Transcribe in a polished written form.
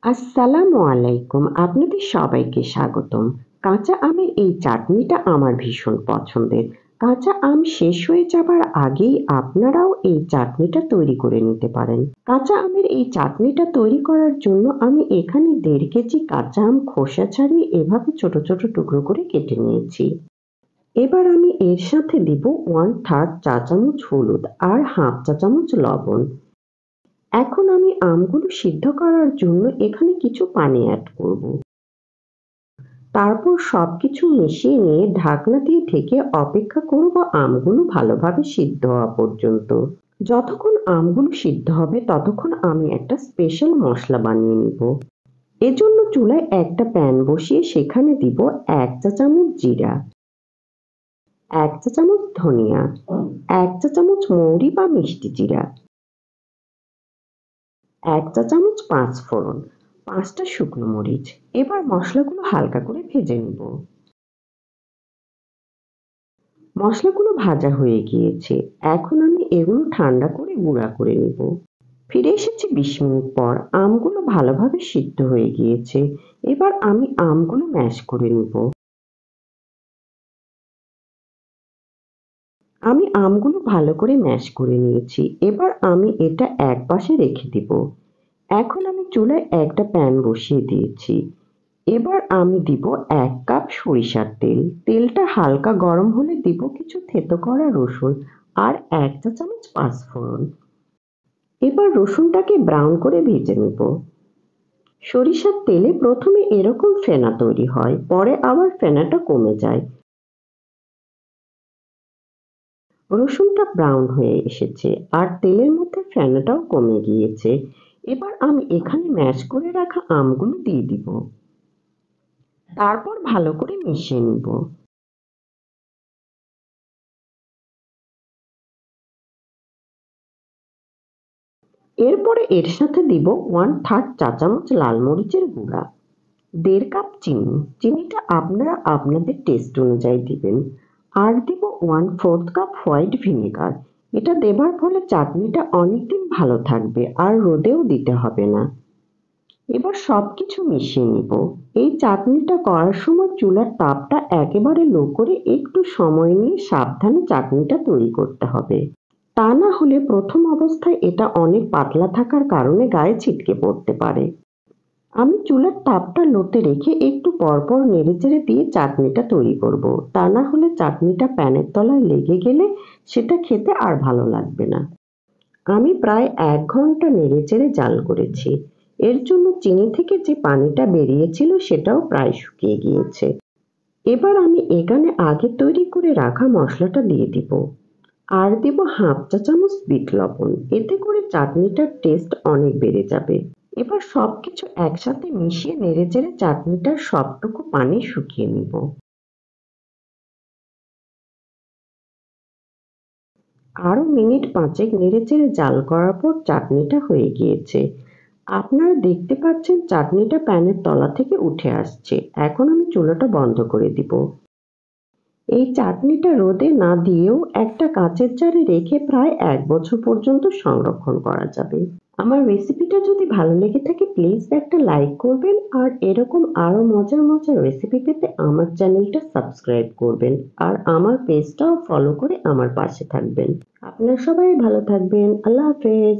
আসসালামু আলাইকুম। আপনাদের সবাইকে স্বাগতম। কাঁচা আমের এই চাটনিটা আমার ভীষণ পছন্দের। কাঁচা আম শেষ হয়ে যাবার আগেই আপনারাও এই চাটনিটা তৈরি করে নিতে পারেন। কাঁচা আমের এই চাটনিটা তৈরি করার জন্য আমি এখানে ১.৫ কেজি কাঁচা আম খোসা ছাড়িয়ে এভাবে ছোট ছোট টুকরো করে কেটে নিয়েছি। এবার আমি এর সাথে দিব 1/3 চা চামচ হলুদ আর 1/2 চা চামচ লবণ। এখন আমি আমগুলো সিদ্ধ করার জন্য এখানে কিছু পানি অ্যাড করব। তারপর সবকিছু মিশিয়ে নিয়ে ঢাকনা দিয়ে ঢেকে অপেক্ষা করব আমগুলো ভালোভাবে সিদ্ধ হওয়া পর্যন্ত। যতক্ষণ আমগুলো সিদ্ধ হবে ততক্ষণ আমি একটা স্পেশাল মশলা বানিয়ে নিব। এজন্য চুলায় একটা প্যান বসিয়ে সেখানে দিব 1 চা চামচ জিরা, 1 চা চামচ ধনিয়া, 1 চা চামচ মৌরি বা মিষ্টি জিরা, 1 চা চামচ পাঁচফোড়ন, 5টা শুকনো মরিচ। এবার মশলাগুলো হালকা করে ভেজে নিব। মশলাগুলো ভাজা হয়ে গিয়েছে। এখন আমি এগুলো ঠান্ডা করে গুঁড়া করে নিব। ফিরে এসেছি 20 মিনিট পর। আমগুলো ভালোভাবে সিদ্ধ হয়ে গিয়েছে। এবার আমি আমগুলো ম্যাশ করে নিব। আমি আমগুলো ভালো করে ম্যাশ করে নিয়েছি। এবার আমি এটা একপাশে রেখে দিব। এখন আমি চুলায় একটা প্যান বসিয়ে দিয়েছি। এবার আমি দিব 1 কাপ সরিষার তেল। তেলটা হালকা গরম হলে দিব কিছু থেতো করা রসুন আর 1 চা চামচ পাঁচফোড়ন। এবার রসুনটাকে ব্রাউন করে ভেজে নেব। সরিষার তেলে প্রথমে এরকম ফেনা তৈরি হয়, পরে আবার ফেনাটা কমে যায়। রসুনটা ব্রাউন হয়ে এসেছে আর তেলের মধ্যে ফেনাটাও কমে গিয়েছে। এবার আমি এখানে ম্যাশ করে রাখা আমগুলো দিয়ে দিব। তারপর ভালো করে মিশিয়ে নিব। এরপরে এর সাথে দিব 1/3 চা চামচ লাল মরিচের গুঁড়া, 1.5 কাপ চিনি। চিনিটা আপনারা আপনাদের টেস্ট অনুযায়ী দিবেন। আর দিব 1/4 কাপ হোয়াইট ভিনেগার। এটা দেবার ফলে চাটনিটা অনেকদিন ভালো থাকবে আর রোদেও দিতে হবে না। এবার সবকিছু মিশিয়ে নিব। এই চাটনিটা করার সময় চুলার তাপটা একেবারে লো করে একটু সময় নিয়ে সাবধানে চাটনিটা তৈরি করতে হবে। তা না হলে প্রথম অবস্থায় এটা অনেক পাতলা থাকার কারণে গায়ে ছিটকে পড়তে পারে। আমি চুলার তাপটা লোতে রেখে একটু পরপর নেড়েচেড়ে দিয়ে চাটনিটা তৈরি করব। তা না হলে চাটনিটা প্যানের তলায় লেগে গেলে সেটা খেতে আর ভালো লাগবে না। আমি প্রায় 1 ঘন্টা নেড়েচেড়ে জাল করেছি। এর জন্য চিনি থেকে যে পানিটা বেরিয়েছিল সেটাও প্রায় শুকিয়ে গিয়েছে। এবার আমি এখানে আগে তৈরি করে রাখা মশলাটা দিয়ে দিব। আর দিব 1/2 চা চামচ বিট লবণ। এতে করে চাটনিটার টেস্ট অনেক বেড়ে যাবে। এবার সবকিছু একসাথে মিশিয়ে নেড়েচেড়ে চাটনিটার সবটুকু পানি শুকিয়ে নিব। আরো মিনিট 5 নেড়েচেড়ে জাল করার পর চাটনিটা হয়ে গিয়েছে। আপনারা দেখতে পাচ্ছেন চাটনিটা প্যানের তলা থেকে উঠে আসছে। এখন আমি চুলাটা বন্ধ করে দিব। এই চাটনিটা রোদে না দিয়েও একটা কাঁচের জারে রেখে প্রায় 1 বছর পর্যন্ত সংরক্ষণ করা যাবে। আমার রেসিপিটা যদি ভালো লেগে থাকে প্লিজ একটা লাইক করবেন আর এরকম আরো মজার মজার রেসিপি পেতে আমার চ্যানেলটা সাবস্ক্রাইব করবেন আর আমার পেজটাও ফলো করে আমার পাশে থাকবেন। আপনারা সবাই ভালো থাকবেন। আল্লাহ হাফেজ।